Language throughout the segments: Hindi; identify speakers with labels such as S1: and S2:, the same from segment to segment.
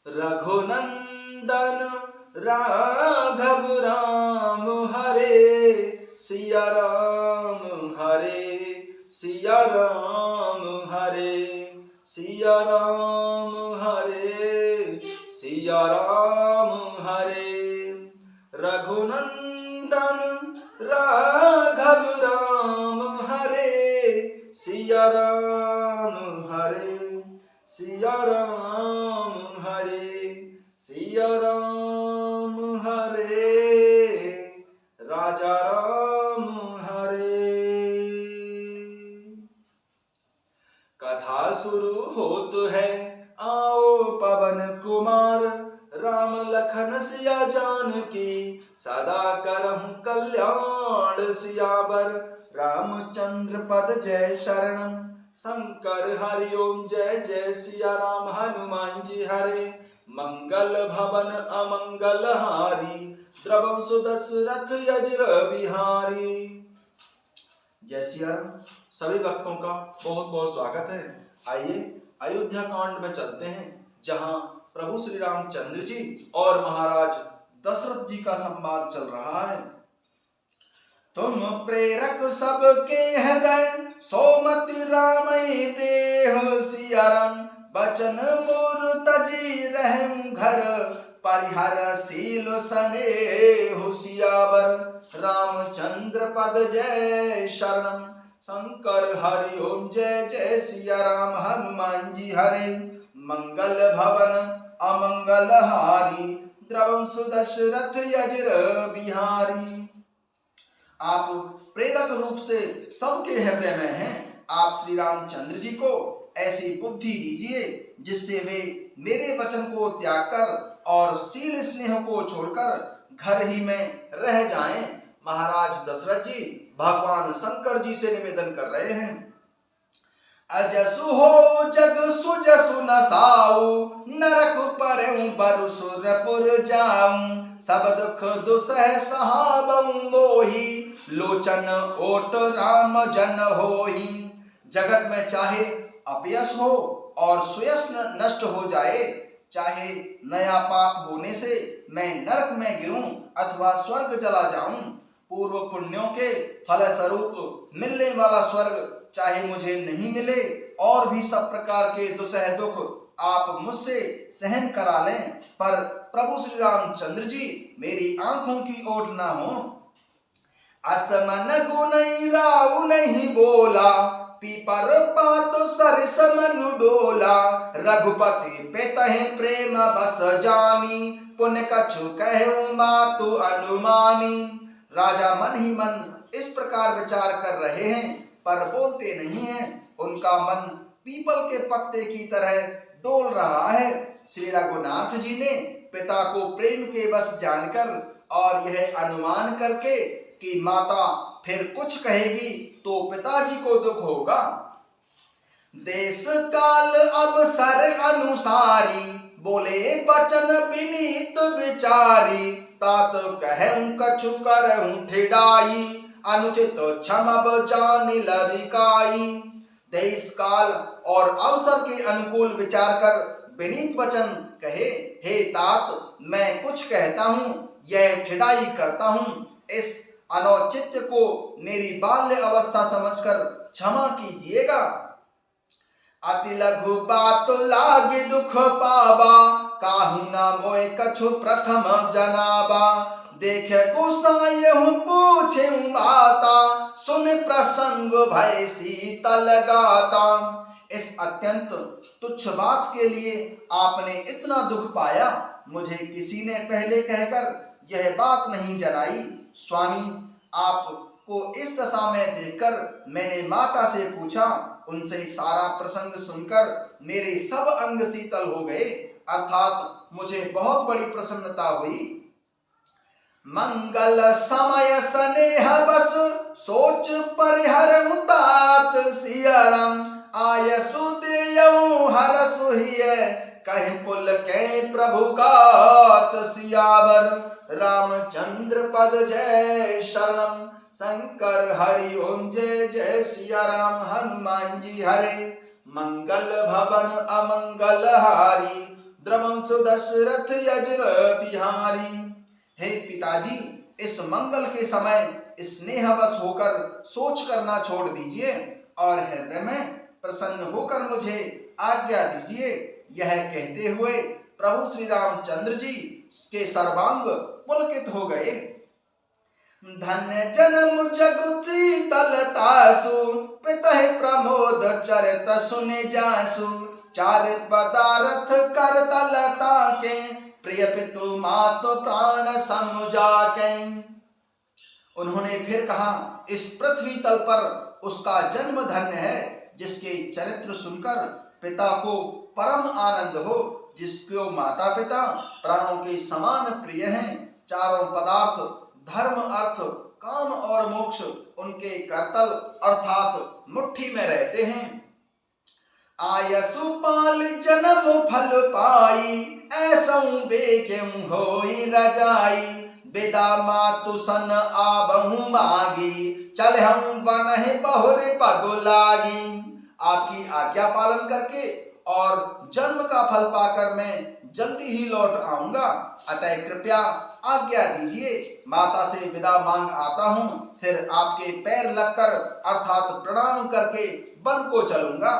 S1: रघुनंदन राघव राम हरे, सिया राम हरे, सिया राम हरे, सिया राम हरे, सिया राम हरे। रघुनंदन राघव राम हरे, सिया राम हरे, सिया राम हरे, सिया राम हरे, राजा राम हरे। कथा शुरू होत है, आओ पवन कुमार, राम लखन सिया जानकी, सदा करहु कल्याण सियावर। रामचंद्र पद जय शरणम, शंकर हरि ओम जय जय सिया राम। हनुमान जी हरे, मंगल भवन अमंगल हारी, द्रवम सुदशरथ यज्र बिहारी। जय सिया राम। सभी भक्तों का बहुत बहुत स्वागत है। आइए अयोध्या कांड में चलते हैं, जहां प्रभु श्री रामचंद्र जी और महाराज दशरथ जी का संवाद चल रहा है। तुम प्रेरक सबके हृदय, सोमति राम देह सिया राम। बचन मोर तजी रहूं घर, परिहर सील सनेह सियावर। रामचंद्र पद जय शरणम, शंकर हरि ओम जय जय सिया राम। हनुमान जी हरे, मंगल भवन अमंगल हारी, द्रवम सुदशरथ यज्र बिहारी। आप प्रेरक रूप से सबके हृदय में हैं। आप श्री रामचंद्र जी को ऐसी बुद्धि दीजिए जिससे वे मेरे वचन को त्याग कर और शील स्नेह को छोड़कर घर ही में रह जाएं। महाराज दशरथ जी भगवान शंकर जी से निवेदन कर रहे हैं। अजसु हो जग सुजसु न साऊ, नरक परऊं बरु सुरपुर जाऊं। सब दुख दुसह सहाबऊं मोही, लोचन ओट राम जन होही। जगत में चाहे अपयश हो और सुयश नष्ट हो जाए, चाहे नया पाप होने से मैं नरक में गिरूं अथवा स्वर्ग चला जाऊं, पूर्व पुण्यों के फल स्वरूप मिलने वाला स्वर्ग चाहे मुझे नहीं मिले, और भी सब प्रकार के दुसह दुख आप मुझसे सहन करा लें, पर प्रभु श्री रामचंद्र जी मेरी आंखों की ओट ना हो। असमन गुनई राउ नहीं बोला, पीपर पात सरिस मनु डोला। रघुपति पेतहि प्रेम बस जानी, पुण्य कछु कहूं मातु अनुमानी। राजा मन ही मन इस प्रकार विचार कर रहे हैं, पर बोलते नहीं हैं। उनका मन पीपल के पत्ते की तरह डोल रहा है। श्री रघुनाथ जी ने पिता को प्रेम के वश जानकर और यह अनुमान करके कि माता फिर कुछ कहेगी तो पिताजी को दुख होगा, देश काल अवसर अनुसारी, बोले बचन विनीत विचारी। तात कहूं कछु करऊं ठिडाई, अनुचित क्षमब जानि लरिकाई। देश काल और अवसर के अनुकूल विचार कर विनीत वचन कहे, हे तात मैं कुछ कहता हूँ, यह ठिडाई करता हूँ। इस अनौचित्य को मेरी बाल्य अवस्था समझकर क्षमा कीजिएगा। अति लघु बात लागे दुख पावा, काहू न मोय कछु प्रथम जनाबा। देखे गोसाई हूँ पूछे माता, सुन प्रसंग भय शीतल गाता। इस अत्यंत तुच्छ बात के लिए आपने इतना दुख पाया, मुझे किसी ने पहले कहकर यह बात नहीं जनाई। स्वामी आपको इस दशा में देखकर मैंने माता से पूछा, उनसे सारा प्रसंग सुनकर मेरे सब अंग शीतल हो गए, अर्थात मुझे बहुत बड़ी प्रसन्नता हुई। मंगल समय स्नेह बस, सोच परिहरऊं तात सिया राम। आयसु देयऊं हरसु हिय, कहीं पुल के प्रभु गात सियावर। रामचंद्र पद जय शरणम, शंकर हरि ओम जय जय सिया राम। हनुमान जी हरे, मंगल भवन अमंगल हारी, द्रवंसु दशरथ यज्र बिहारी। हे पिताजी, इस मंगल के समय स्नेहवश होकर सोच करना छोड़ दीजिए और हृदय में प्रसन्न होकर मुझे आज्ञा दीजिए। यह कहते हुए प्रभु श्री रामचंद्र जी के सर्वांग पुलकित हो गए। धन्य जन्म जगति तलतासु, पितहि प्रमोद चरित सुने जासु। चार पदार्थ कर तलता के, प्रिय पितु मातु प्राण समुझा के। उन्होंने फिर कहा, इस पृथ्वी तल पर उसका जन्म धन्य है जिसके चरित्र सुनकर पिता को परम आनंद हो, जिसको माता पिता प्राणों के समान प्रिय हैं। चारों पदार्थ धर्म अर्थ काम और मोक्ष उनके करतल अर्थात मुट्ठी में रहते हैं। आयसु पाल जन्म फल पाई, ऐसौ बेगें होई रजाई। बेदा मातु सन आबहु मागी, चल हम वनहि बहुरे पगु लागी। आपकी आज्ञा पालन करके और जन्म का फल पाकर मैं जल्दी ही लौट आऊंगा, अतः कृपया आज्ञा दीजिए। माता से विदा मांग आता हूँ, फिर आपके पैर लगकर अर्थात प्रणाम करके वन को चलूंगा।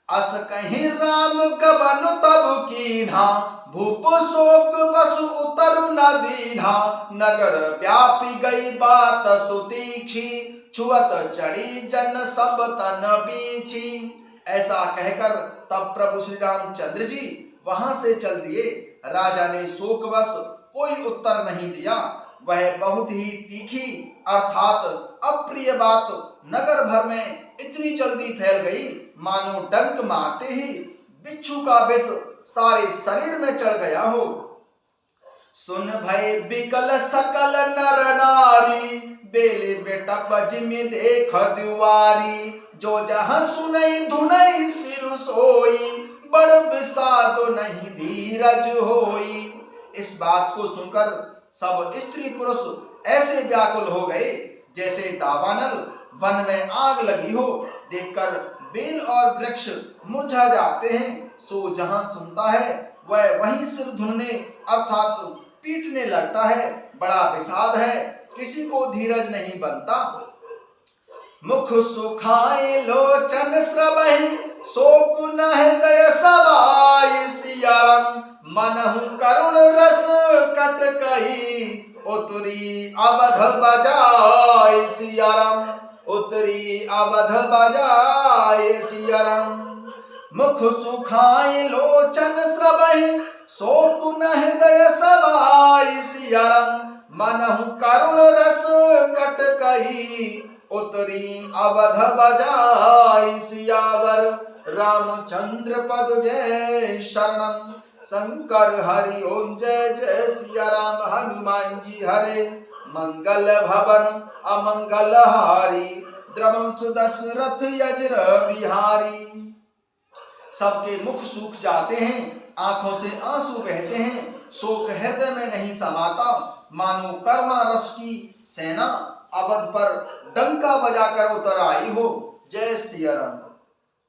S1: अस कहीं राम कबन तब कीन्हा, भूप शोक बसु उतरु न दीन्हा। नगर व्यापी गई बात सुतीक्षी, छुअत चढ़ी जन सब तन बीछी। ऐसा कहकर तब प्रभु श्री रामचंद्र जी वहां से चल दिए। राजा ने शोकवश कोई उत्तर नहीं दिया। वह बहुत ही तीखी अर्थात अप्रिय बात नगर भर में इतनी जल्दी फैल गई, मानो डंक मारते ही बिच्छू का विष सारे शरीर में चढ़ गया हो। सुन भय बिकल सकल नर नारी, बेले बेटा बजमी देख दुआरी। जो जहाँ सुनई धुनई सिर सोई, बड़ बिसादो नहीं धीरज होई। इस बात को सुनकर सब स्त्री पुरुष ऐसे व्याकुल हो गए जैसे दावानल वन में आग लगी हो। देखकर बेल और वृक्ष मुरझा जाते हैं। सो जहां सुनता है वह वहीं सिर धुनने अर्थात पीटने लगता है। बड़ा विषाद है, किसी को धीरज नहीं बनता। मुख सुखाए लोचन श्रवहि, शोक न हृदय सवाई। सियाराम मनहु करुण रस कट कही, उतरी अवध बजाए। सियाराम उतरी अवध बजाए। सियाराम मुख सुखाए लोचन श्रवहि, शोक न हृदय सवाई। सियाराम मनहु करुण रस कट कही, उतरी अवध बजाई। सियावर रामचंद्र पद जय शरणम। शंकर हरि ओम जय जय सिया राम। हनुमान जी हरे मंगल भवन अमंगल हारी। द्रवंसु दशरथ यज्र बिहारी। सबके मुख सूख जाते हैं, आंखों से आंसू बहते हैं। शोक हृदय में नहीं समाता, मानो करुणा रस की सेना अवध पर डंका बजाकर उतर आई हो। जय सिया राम।